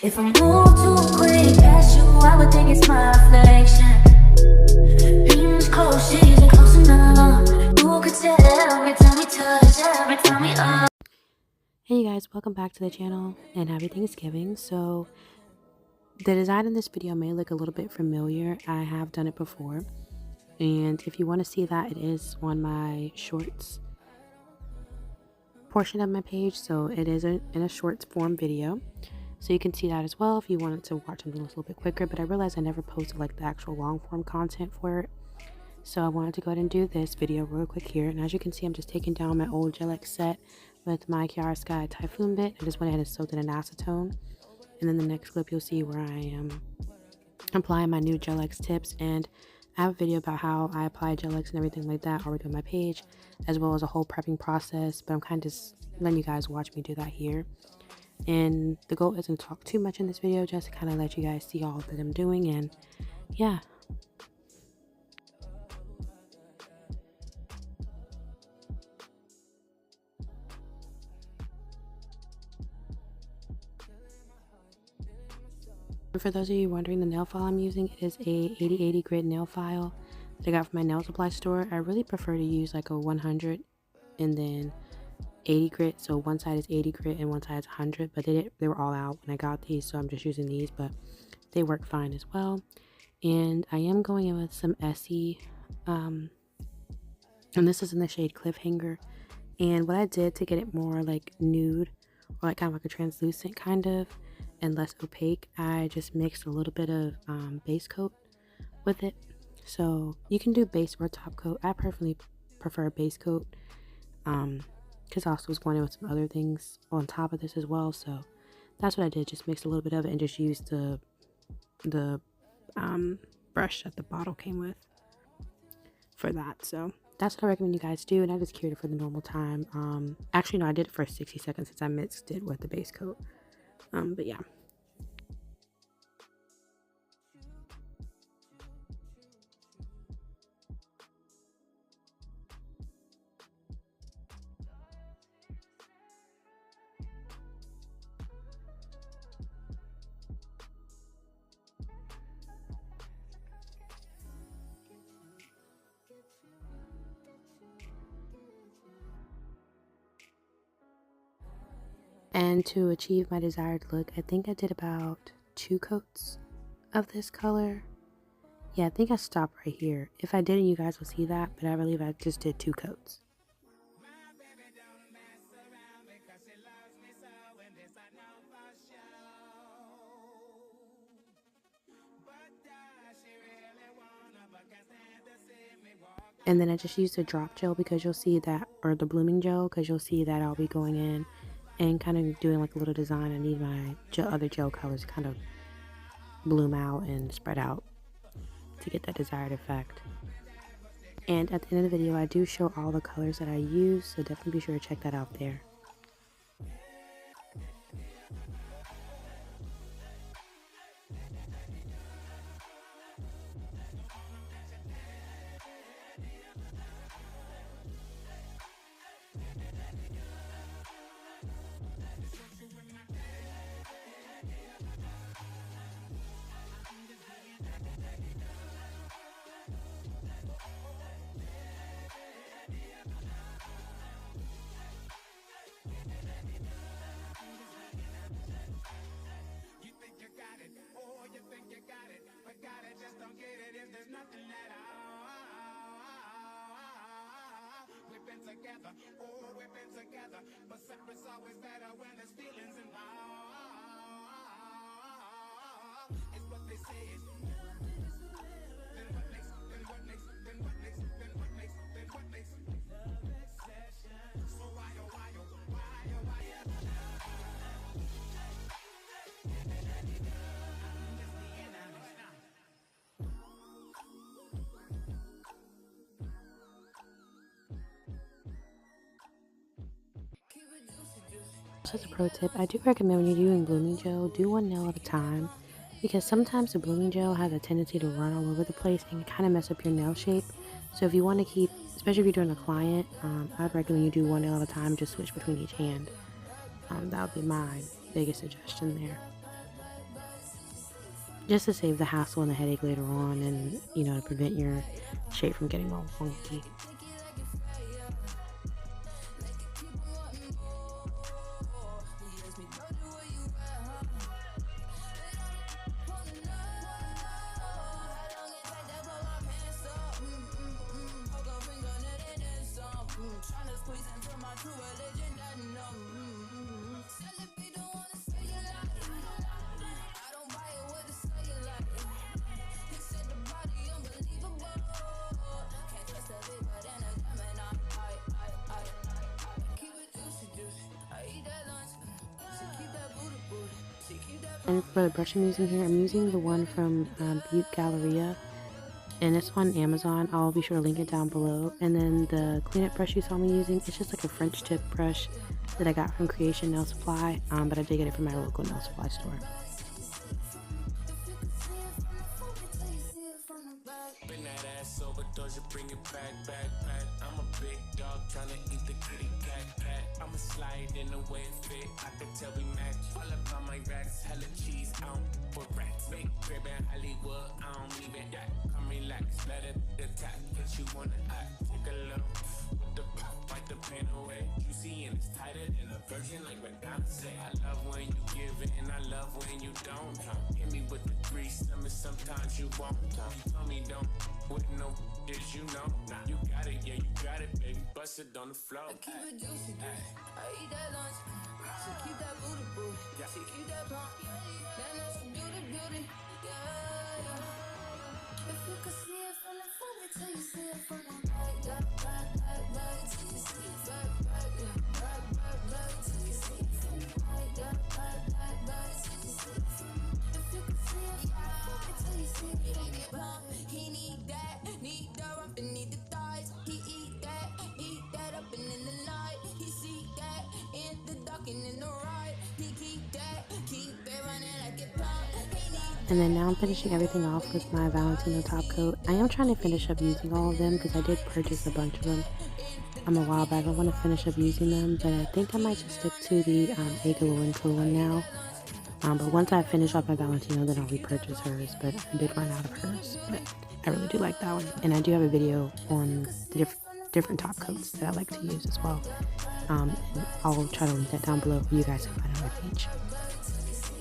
If I move too quick past you, I would think it's my reflection. Being close, she isn't close enough. You could tell every time we touch, every time we up. Hey you guys, welcome back to the channel and happy Thanksgiving. So the design in this video may look a little bit familiar. I have done it before, and if you want to see that, it is on my shorts portion of my page, so it is in a shorts form video, so you can see that as well if you wanted to watch something a little bit quicker. But I realized I never posted like the actual long form content for it, so I wanted to go ahead and do this video real quick here. And as you can see, I'm just taking down my old Gel-X set with my Kiara Sky Typhoon bit. I just went ahead and soaked it in acetone, and then the next clip you'll see where I am applying my new Gel-X tips. And I have a video about how I apply Gel-X and everything like that already on my page, as well as a whole prepping process, but I'm kind of just letting you guys watch me do that here. And the goal isn't to talk too much in this video, just to kind of let you guys see all that I'm doing. And yeah, for those of you wondering, the nail file I'm using is a 8080 grit nail file that I got from my nail supply store. I really prefer to use like a 100 and then 80 grit, so one side is 80 grit and one side is 100, but they were all out when I got these, so I'm just using these, but they work fine as well. And I am going in with some Essie, and this is in the shade Cliffhanger. And what I did to get it more like nude, or like kind of like a translucent kind of, and less opaque, I just mixed a little bit of base coat with it. So you can do base or top coat. I personally prefer base coat, because I also was going in with some other things on top of this as well. So that's what I did, just mix a little bit of it and just use the brush that the bottle came with for that. So that's what I recommend you guys do, and I just cured it for the normal time. Actually no, I did it for 60 seconds since I mixed it with the base coat. But yeah. And to achieve my desired look, I think I did about 2 coats of this color. Yeah, I think I stopped right here. If I didn't, you guys will see that, but I believe I just did 2 coats. And then I just used the drop gel because you'll see that, or the blooming gel, because you'll see that I'll be going in and kind of doing like a little design. I need my other gel colors to kind of bloom out and spread out to get that desired effect. And at the end of the video, I do show all the colors that I use, so definitely be sure to check that out there. We've been together, but separate's always better when there's feelings involved. It's what they say is then what makes so why As a pro tip, I do recommend when you're doing blooming gel, do one nail at a time, because sometimes the blooming gel has a tendency to run all over the place and kind of mess up your nail shape. So if you want to keep, especially if you're doing a client, I'd recommend you do one nail at a time, just switch between each hand. That would be my biggest suggestion there. just to save the hassle and the headache later on, and you know, to prevent your shape from getting all wonky. And for the brush I'm using here, I'm using the one from Butte Galleria, and it's on Amazon. I'll be sure to link it down below. And then the cleanup brush you saw me using, it's just like a French tip brush that I got from Creation Nail Supply, but I did get it from my local nail supply store. Bend that ass over, does you bring it back, back, back. I'm a big dog trying to eat the kitty cat, cat. I'ma slide in the way it fit, I can tell we match. All up on my racks, hella cheese, I don't for rats. Big crib in Hollywood, I don't even that. Come relax, let it attack, get you on the act. Take a look, with the pop, wipe the pain away. You see, and it's tighter than a virgin, like McDonald's say. I love when you give it, and I love when you don't. Hit me with the grease, sometimes you won't. Tell me don't, with no is you know. Nah, you got it, yeah, you got it, baby. Bust it on the floor. I keep it juicy, I eat that lunch. She keep that booty, booty. Yeah. She keep that pump. That that's beauty, beauty. Yeah. If you could see it from the front, wait till you see it from the back. Back, back, back, back, till you see it. Back, back, yeah. Back, back, back, till you see it from the back. Back, back, back, back, till you see it from the back. If you could see it from the front, wait till you see it from the back. He need that, need the rump and need the thighs. He eat that up and in the night. He see that in the dark and in the right. He keep it running like it pump. And then now I'm finishing everything off with my Valentino top coat. I am trying to finish up using all of them because I did purchase a bunch of them a while back. I want to finish up using them, but I think I might just stick to the Agalore & Co one now. But once I finish off my Valentino, then I'll repurchase hers, but I did run out of hers. But I really do like that one. And I do have a video on the different top coats that I like to use as well. And I'll try to link that down below for you guys to find on my page.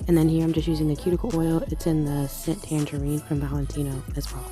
And then here I'm just using the cuticle oil. It's in the scent Tangerine from Valentino as well.